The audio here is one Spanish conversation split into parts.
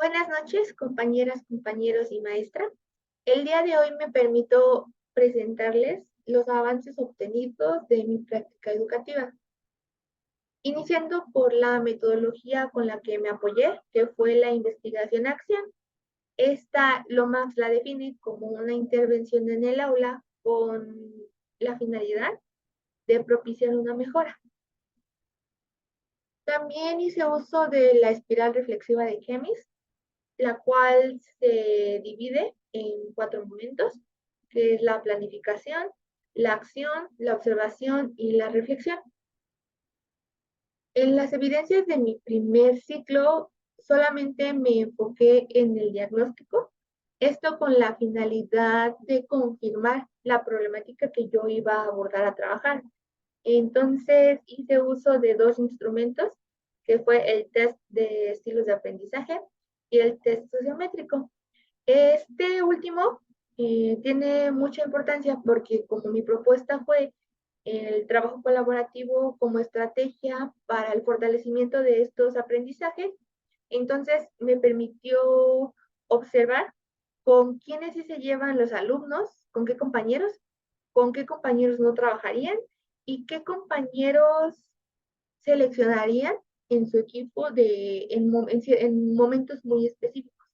Buenas noches, compañeras, compañeros y maestra. El día de hoy me permito presentarles los avances obtenidos de mi práctica educativa, iniciando por la metodología con la que me apoyé, que fue la investigación-acción. Esta Lomax la define como una intervención en el aula con la finalidad de propiciar una mejora. También hice uso de la espiral reflexiva de Chemis, la cual se divide en 4 momentos, que es la planificación, la acción, la observación y la reflexión. En las evidencias de mi primer ciclo solamente me enfoqué en el diagnóstico, esto con la finalidad de confirmar la problemática que yo iba a abordar a trabajar. Entonces hice uso de dos instrumentos, que fue el test de estilos de aprendizaje y el test sociométrico. Este último tiene mucha importancia porque como mi propuesta fue el trabajo colaborativo como estrategia para el fortalecimiento de estos aprendizajes, entonces me permitió observar con quiénes sí se llevan los alumnos, con qué compañeros no trabajarían y qué compañeros seleccionarían en su equipo en momentos muy específicos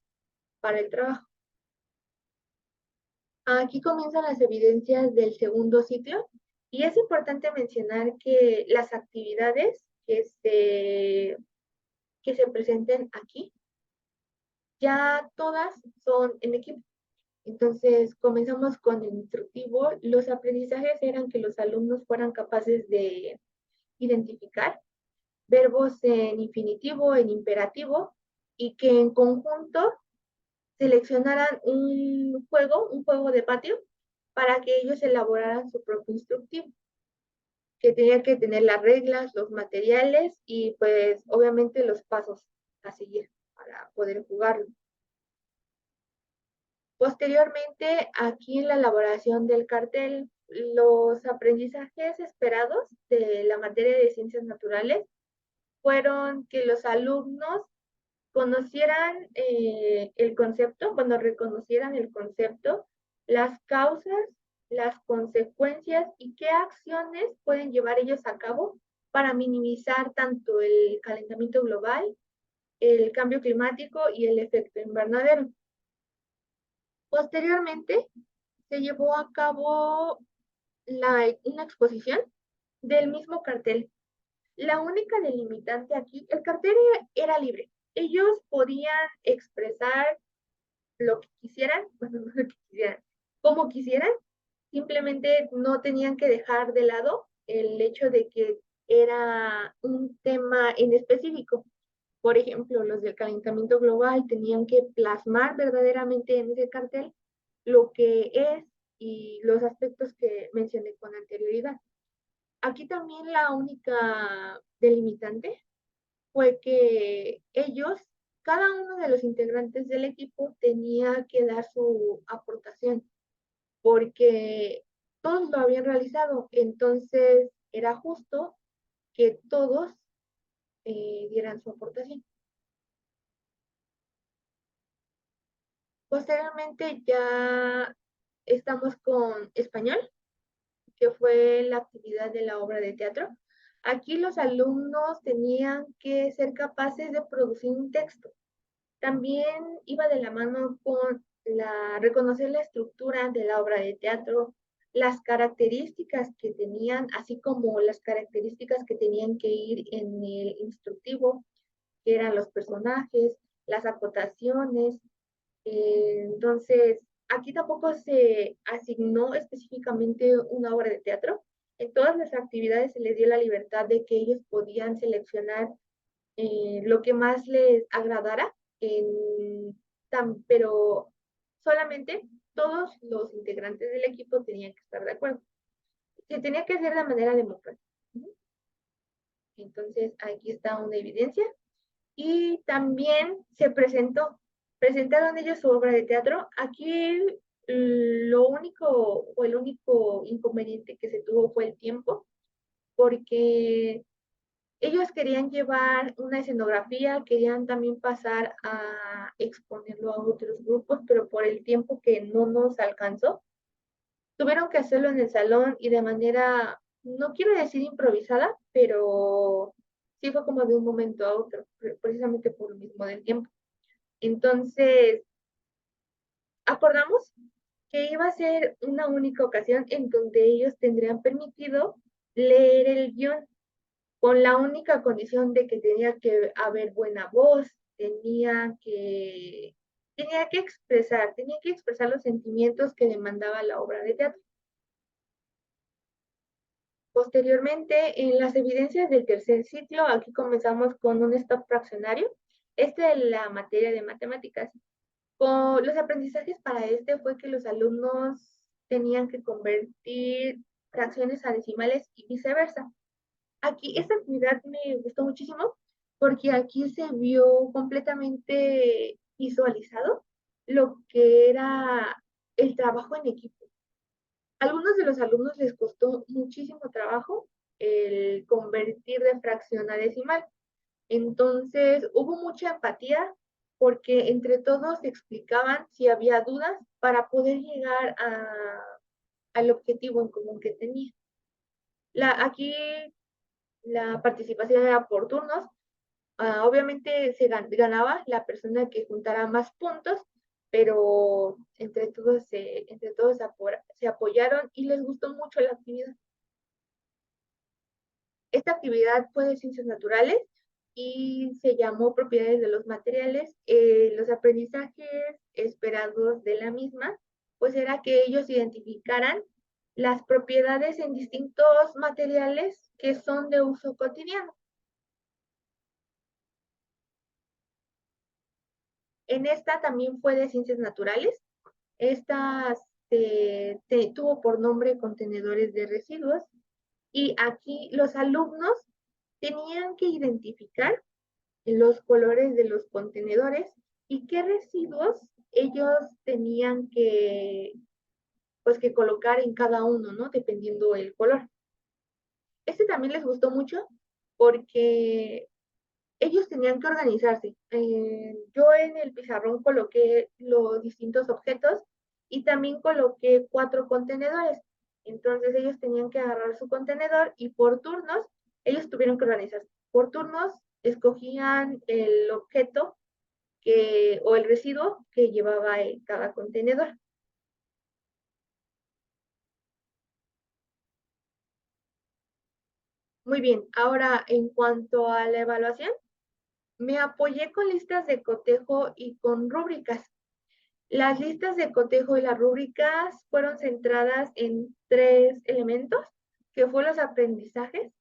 para el trabajo. Aquí comienzan las evidencias del segundo ciclo y es importante mencionar que las actividades que se presenten aquí ya todas son en equipo. Entonces comenzamos con el instructivo. Los aprendizajes eran que los alumnos fueran capaces de identificar verbos en infinitivo, en imperativo y que en conjunto seleccionaran un juego de patio, para que ellos elaboraran su propio instructivo, que tenía que tener las reglas, los materiales y pues obviamente los pasos a seguir para poder jugarlo. Posteriormente, aquí en la elaboración del cartel, los aprendizajes esperados de la materia de ciencias naturales fueron que los alumnos conocieran el concepto, bueno, reconocieran el concepto, las causas, las consecuencias y qué acciones pueden llevar ellos a cabo para minimizar tanto el calentamiento global, el cambio climático y el efecto invernadero. Posteriormente, se llevó a cabo una exposición del mismo cartel. La única delimitante aquí, el cartel era libre. Ellos podían expresar lo que quisieran, bueno, no lo que quisieran, como quisieran, simplemente no tenían que dejar de lado el hecho de que era un tema en específico. Por ejemplo, los del calentamiento global tenían que plasmar verdaderamente en ese cartel lo que es y los aspectos que mencioné con anterioridad. Aquí también la única delimitante fue que ellos, cada uno de los integrantes del equipo tenía que dar su aportación, porque todos lo habían realizado, entonces era justo que todos dieran su aportación. Posteriormente ya estamos con español, que fue la actividad de la obra de teatro. Aquí los alumnos tenían que ser capaces de producir un texto. También iba de la mano con reconocer la estructura de la obra de teatro, las características que tenían, así como las características que tenían que ir en el instructivo, que eran los personajes, las acotaciones. Entonces, aquí tampoco se asignó específicamente una obra de teatro. En todas las actividades se les dio la libertad de que ellos podían seleccionar lo que más les agradara, pero solamente todos los integrantes del equipo tenían que estar de acuerdo. Se tenía que hacer de manera democrática. Entonces, aquí está una evidencia. Y también presentaron ellos su obra de teatro. Aquí lo único o el único inconveniente que se tuvo fue el tiempo, porque Ellos querían llevar una escenografía, querían también pasar a exponerlo a otros grupos, pero por el tiempo que no nos alcanzó, tuvieron que hacerlo en el salón y de manera, no quiero decir improvisada, pero sí fue como de un momento a otro, precisamente por lo mismo del tiempo. Entonces, acordamos que iba a ser una única ocasión en donde ellos tendrían permitido leer el guión con la única condición de que tenía que haber buena voz, tenía que expresar los sentimientos que demandaba la obra de teatro. Posteriormente, en las evidencias del tercer ciclo, aquí comenzamos con un stop fraccionario. Este es la materia de matemáticas. Con los aprendizajes para este fue que los alumnos tenían que convertir fracciones a decimales y viceversa. Aquí esta actividad me gustó muchísimo porque aquí se vio completamente visualizado lo que era el trabajo en equipo. Algunos de los alumnos les costó muchísimo trabajo el convertir de fracción a decimal. Entonces hubo mucha empatía porque entre todos explicaban si había dudas para poder llegar al objetivo en común que tenía. Aquí la participación era por turnos. Obviamente ganaba la persona que juntara más puntos, pero entre todos se apoyaron y les gustó mucho la actividad. Esta actividad fue de ciencias naturales y se llamó propiedades de los materiales. Los aprendizajes esperados de la misma, pues era que ellos identificaran las propiedades en distintos materiales que son de uso cotidiano. En esta también fue de ciencias naturales. Esta tuvo por nombre contenedores de residuos y aquí los alumnos tenían que identificar los colores de los contenedores y qué residuos ellos tenían pues, que colocar en cada uno, ¿no? Dependiendo el color. Este también les gustó mucho porque ellos tenían que organizarse. Yo en el pizarrón coloqué los distintos objetos y también coloqué 4 contenedores. Entonces ellos tenían que agarrar su contenedor y por turnos, ellos tuvieron que organizarse. Por turnos escogían el objeto o el residuo que llevaba cada contenedor. Muy bien, ahora en cuanto a la evaluación, me apoyé con listas de cotejo y con rúbricas. Las listas de cotejo y las rúbricas fueron centradas en 3 elementos, que fue los aprendizajes,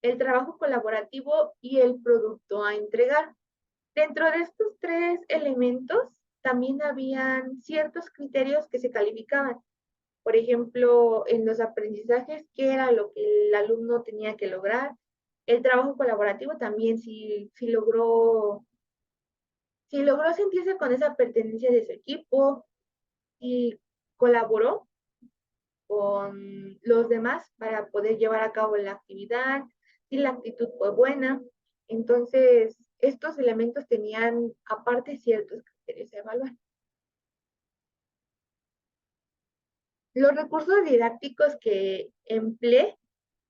el trabajo colaborativo y el producto a entregar. Dentro de estos 3 elementos, también habían ciertos criterios que se calificaban. Por ejemplo, en los aprendizajes, qué era lo que el alumno tenía que lograr. El trabajo colaborativo también, si logró sentirse con esa pertenencia de su equipo y colaboró con los demás para poder llevar a cabo la actividad, si la actitud fue buena. Entonces, estos elementos tenían aparte ciertos criterios a evaluar. Los recursos didácticos que empleé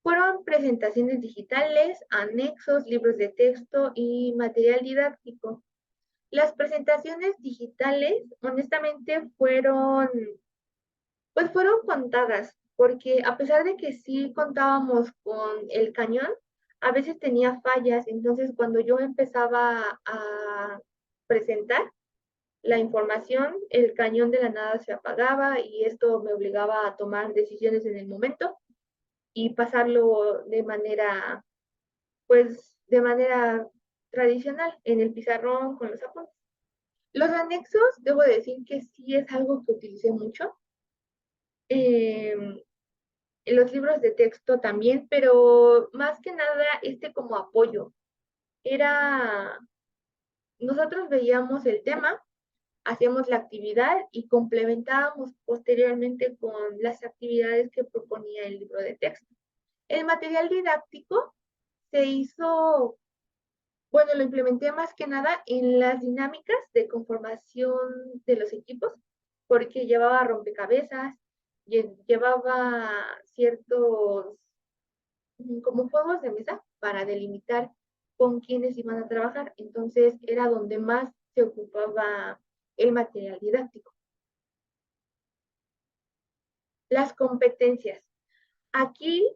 fueron presentaciones digitales, anexos, libros de texto y material didáctico. Las presentaciones digitales, honestamente, fueron contadas, porque a pesar de que sí contábamos con el cañón, a veces tenía fallas, entonces cuando yo empezaba a presentar la información, el cañón de la nada se apagaba y esto me obligaba a tomar decisiones en el momento y pasarlo de manera tradicional en el pizarrón con los apuntes. Los anexos, debo decir que sí es algo que utilicé mucho. En los libros de texto también, pero más que nada como apoyo. Era, nosotros veíamos el tema, hacíamos la actividad y complementábamos posteriormente con las actividades que proponía el libro de texto. El material didáctico se hizo, bueno, lo implementé más que nada en las dinámicas de conformación de los equipos, porque llevaba rompecabezas, llevaba ciertos como juegos de mesa para delimitar con quiénes iban a trabajar. Entonces era donde más se ocupaba el material didáctico. Las competencias. Aquí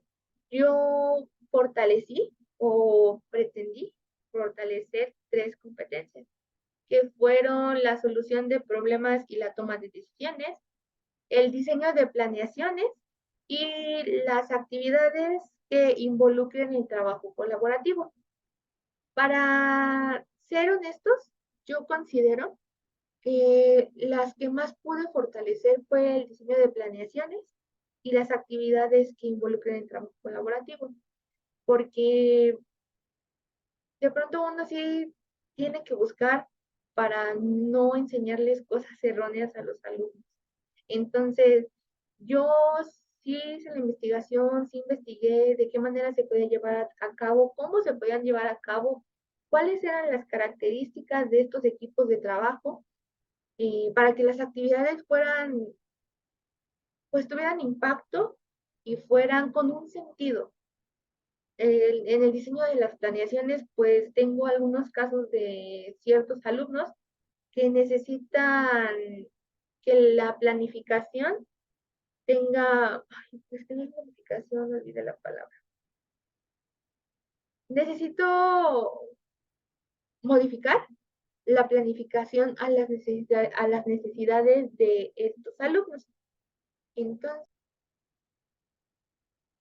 yo fortalecí o pretendí fortalecer tres competencias, que fueron la solución de problemas y la toma de decisiones, el diseño de planeaciones y las actividades que involucren el trabajo colaborativo. Para ser honestos, yo considero que las que más pude fortalecer fue el diseño de planeaciones y las actividades que involucren el trabajo colaborativo, porque de pronto uno sí tiene que buscar para no enseñarles cosas erróneas a los alumnos. Entonces, yo sí hice la investigación, sí investigué de qué manera se podía llevar a cabo, cómo se podían llevar a cabo, cuáles eran las características de estos equipos de trabajo, para que las actividades fueran, pues tuvieran impacto y fueran con un sentido. En el diseño de las planeaciones, pues tengo algunos casos de ciertos alumnos que necesitan que la planificación tenga, ay, es que no es planificación, olvidé la palabra. Necesito modificar la planificación a las necesidades de estos alumnos. Entonces,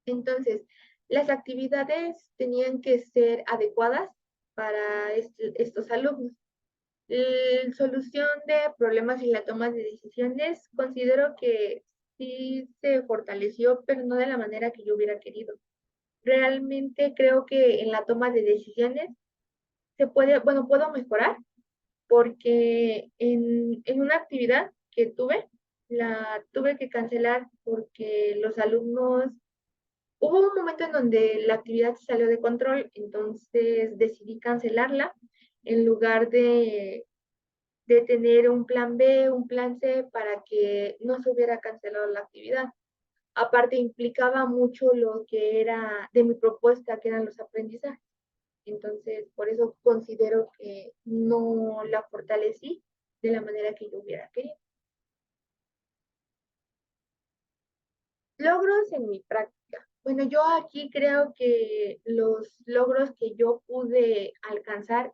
entonces, las actividades tenían que ser adecuadas para estos alumnos. La solución de problemas y la toma de decisiones, considero que sí se fortaleció, pero no de la manera que yo hubiera querido. Realmente creo que en la toma de decisiones se puede, bueno, puedo mejorar porque en una actividad que tuve, la tuve que cancelar porque los alumnos, hubo un momento en donde la actividad se salió de control, entonces decidí cancelarla en lugar de tener un plan B, un plan C para que no se hubiera cancelado la actividad. Aparte, implicaba mucho lo que era de mi propuesta, que eran los aprendizajes. Entonces, por eso considero que no la fortalecí de la manera que yo hubiera querido. Logros en mi práctica. Bueno, yo aquí creo que los logros que yo pude alcanzar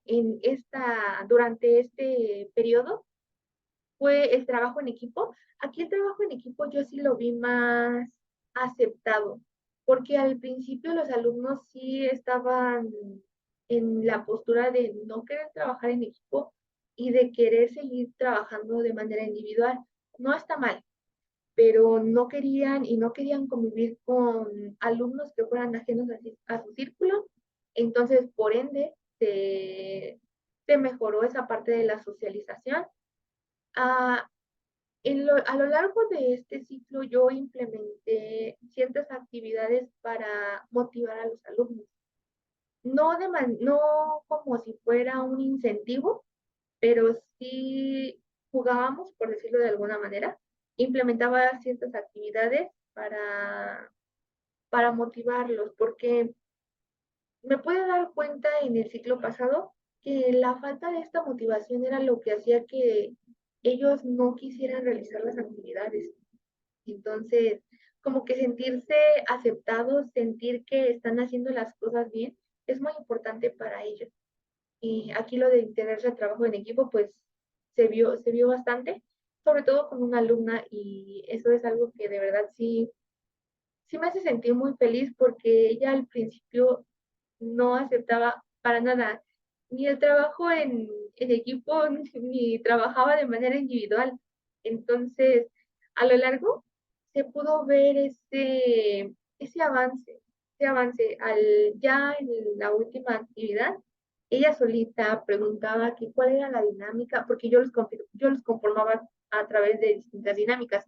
durante este periodo fue el trabajo en equipo. Aquí el trabajo en equipo yo sí lo vi más aceptado, porque al principio los alumnos sí estaban en la postura de no querer trabajar en equipo y de querer seguir trabajando de manera individual. No está mal, pero no querían y no querían convivir con alumnos que fueran ajenos a su círculo. Entonces, por ende, se mejoró esa parte de la socialización. Ah, a lo largo de este ciclo yo implementé ciertas actividades para motivar a los alumnos. No como si fuera un incentivo, pero sí jugábamos, por decirlo de alguna manera, implementaba ciertas actividades para motivarlos, porque me pude dar cuenta en el ciclo pasado que la falta de esta motivación era lo que hacía que ellos no quisieran realizar las actividades. Entonces, como que sentirse aceptados, sentir que están haciendo las cosas bien, es muy importante para ellos. Y aquí lo de integrarse al trabajo en equipo, pues se vio bastante, sobre todo con una alumna, y eso es algo que de verdad sí me hace sentir muy feliz porque ella al principio no aceptaba para nada ni el trabajo en equipo, ni trabajaba de manera individual. Entonces, a lo largo se pudo ver ese avance ya en la última actividad. Ella solita preguntaba que cuál era la dinámica, porque yo los conformaba a través de distintas dinámicas.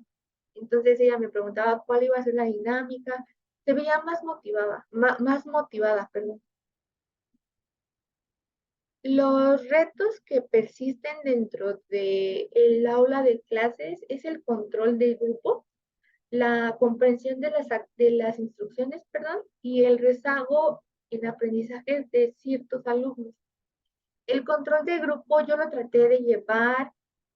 Entonces ella me preguntaba cuál iba a ser la dinámica, se veía más motivada, más motivada, perdón. Los retos que persisten dentro del aula de clases es el control del grupo, la comprensión de las instrucciones, perdón, y el rezago en aprendizaje de ciertos alumnos. El control de grupo yo lo traté de llevar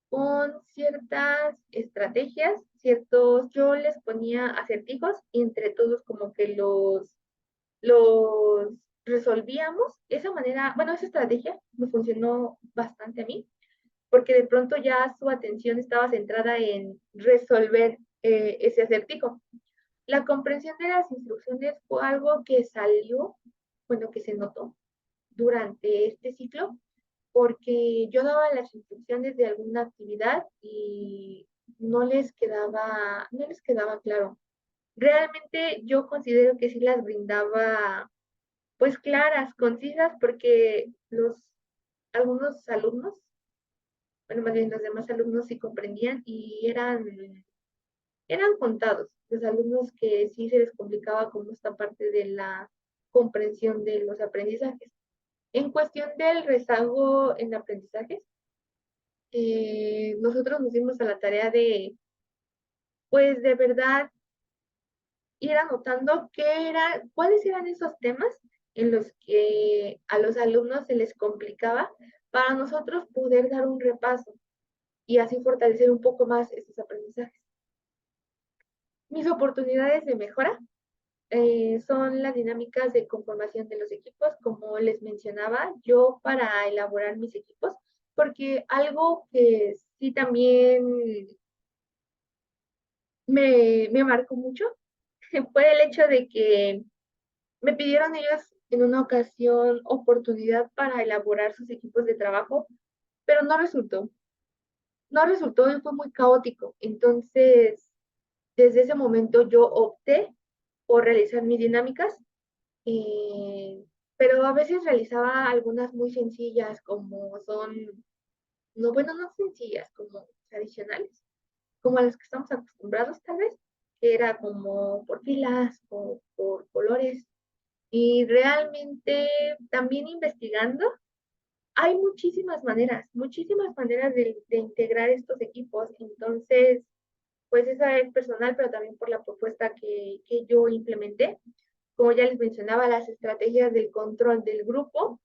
con ciertas estrategias, yo les ponía acertijos y entre todos como que los resolvíamos. Esa manera, bueno, esa estrategia me funcionó bastante a mí, porque de pronto ya su atención estaba centrada en resolver ese acertijo. La comprensión de las instrucciones fue algo que salió, bueno, que se notó durante este ciclo, porque yo daba las instrucciones de alguna actividad y no les quedaba claro. Realmente yo considero que sí las brindaba pues claras, concisas, porque algunos alumnos, bueno, más bien los demás alumnos sí comprendían y eran contados los alumnos que sí se les complicaba como esta parte de la comprensión de los aprendizajes. En cuestión del rezago en aprendizajes, nosotros nos dimos a la tarea de, pues de verdad, ir anotando cuáles eran esos temas en los que a los alumnos se les complicaba para nosotros poder dar un repaso y así fortalecer un poco más esos aprendizajes. Mis oportunidades de mejora son las dinámicas de conformación de los equipos, como les mencionaba, yo para elaborar mis equipos, porque algo que sí también me marcó mucho fue el hecho de que me pidieron ellos en una ocasión oportunidad para elaborar sus equipos de trabajo, pero no resultó y fue muy caótico. Entonces, desde ese momento yo opté por realizar mis dinámicas, eh, pero a veces realizaba algunas muy sencillas, como son, no, bueno, no sencillas, como tradicionales, como a las que estamos acostumbrados tal vez, que era como por filas o por colores. Y realmente también investigando, hay muchísimas maneras de integrar estos equipos. Entonces, pues esa es personal, pero también por la propuesta que yo implementé. Como ya les mencionaba, las estrategias del control del grupo,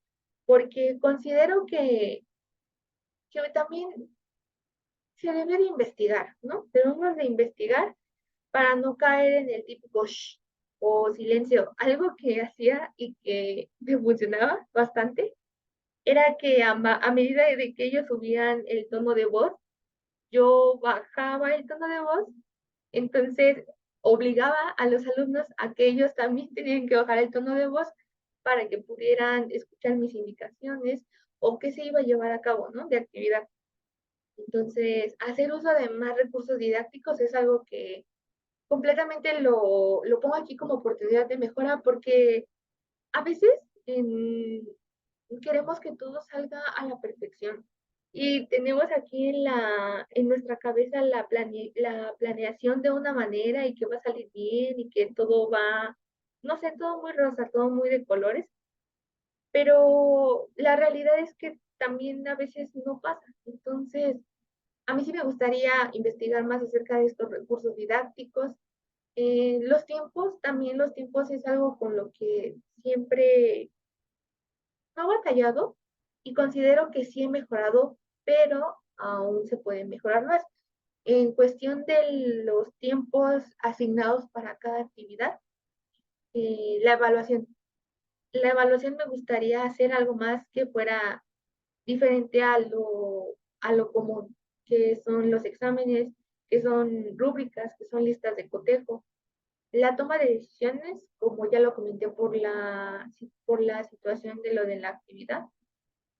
porque considero que también se debe de investigar, ¿no? Debemos de investigar para no caer en el típico shh o silencio. Algo que hacía y que me funcionaba bastante era que a medida de que ellos subían el tono de voz, yo bajaba el tono de voz, entonces obligaba a los alumnos a que ellos también tenían que bajar el tono de voz para que pudieran escuchar mis indicaciones o qué se iba a llevar a cabo, ¿no? De actividad. Entonces, hacer uso de más recursos didácticos es algo que completamente lo pongo aquí como oportunidad de mejora porque a veces en, queremos que todo salga a la perfección y tenemos aquí en nuestra cabeza la planeación de una manera y que va a salir bien y que todo va, no sé, todo muy rosa, todo muy de colores, pero la realidad es que también a veces no pasa. Entonces, a mí sí me gustaría investigar más acerca de estos recursos didácticos. También los tiempos es algo con lo que siempre no he batallado y considero que sí he mejorado, pero aún se puede mejorar más. En cuestión de los tiempos asignados para cada actividad, la evaluación. La evaluación me gustaría hacer algo más que fuera diferente a lo común, que son los exámenes, que son rúbricas, que son listas de cotejo. La toma de decisiones, como ya lo comenté por la situación de lo de la actividad,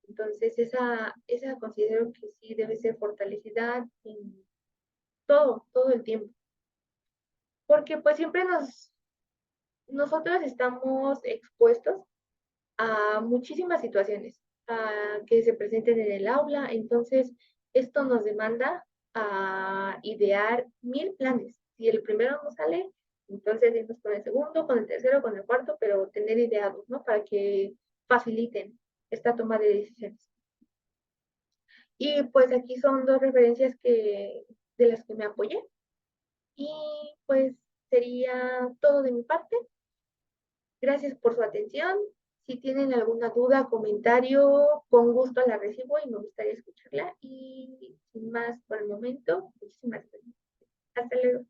entonces esa considero que sí debe ser fortalecida en todo el tiempo, porque pues siempre nosotros estamos expuestos a muchísimas situaciones que se presenten en el aula, entonces esto nos demanda a idear 1000 planes. Si el primero no sale, entonces irnos con el segundo, con el tercero, con el cuarto, pero tener ideados, ¿no? Para que faciliten esta toma de decisiones. Y pues aquí son dos referencias de las que me apoyé. Y pues sería todo de mi parte. Gracias por su atención. Si tienen alguna duda, comentario, con gusto la recibo y me gustaría escucharla. Y sin más por el momento, muchísimas gracias. Hasta luego.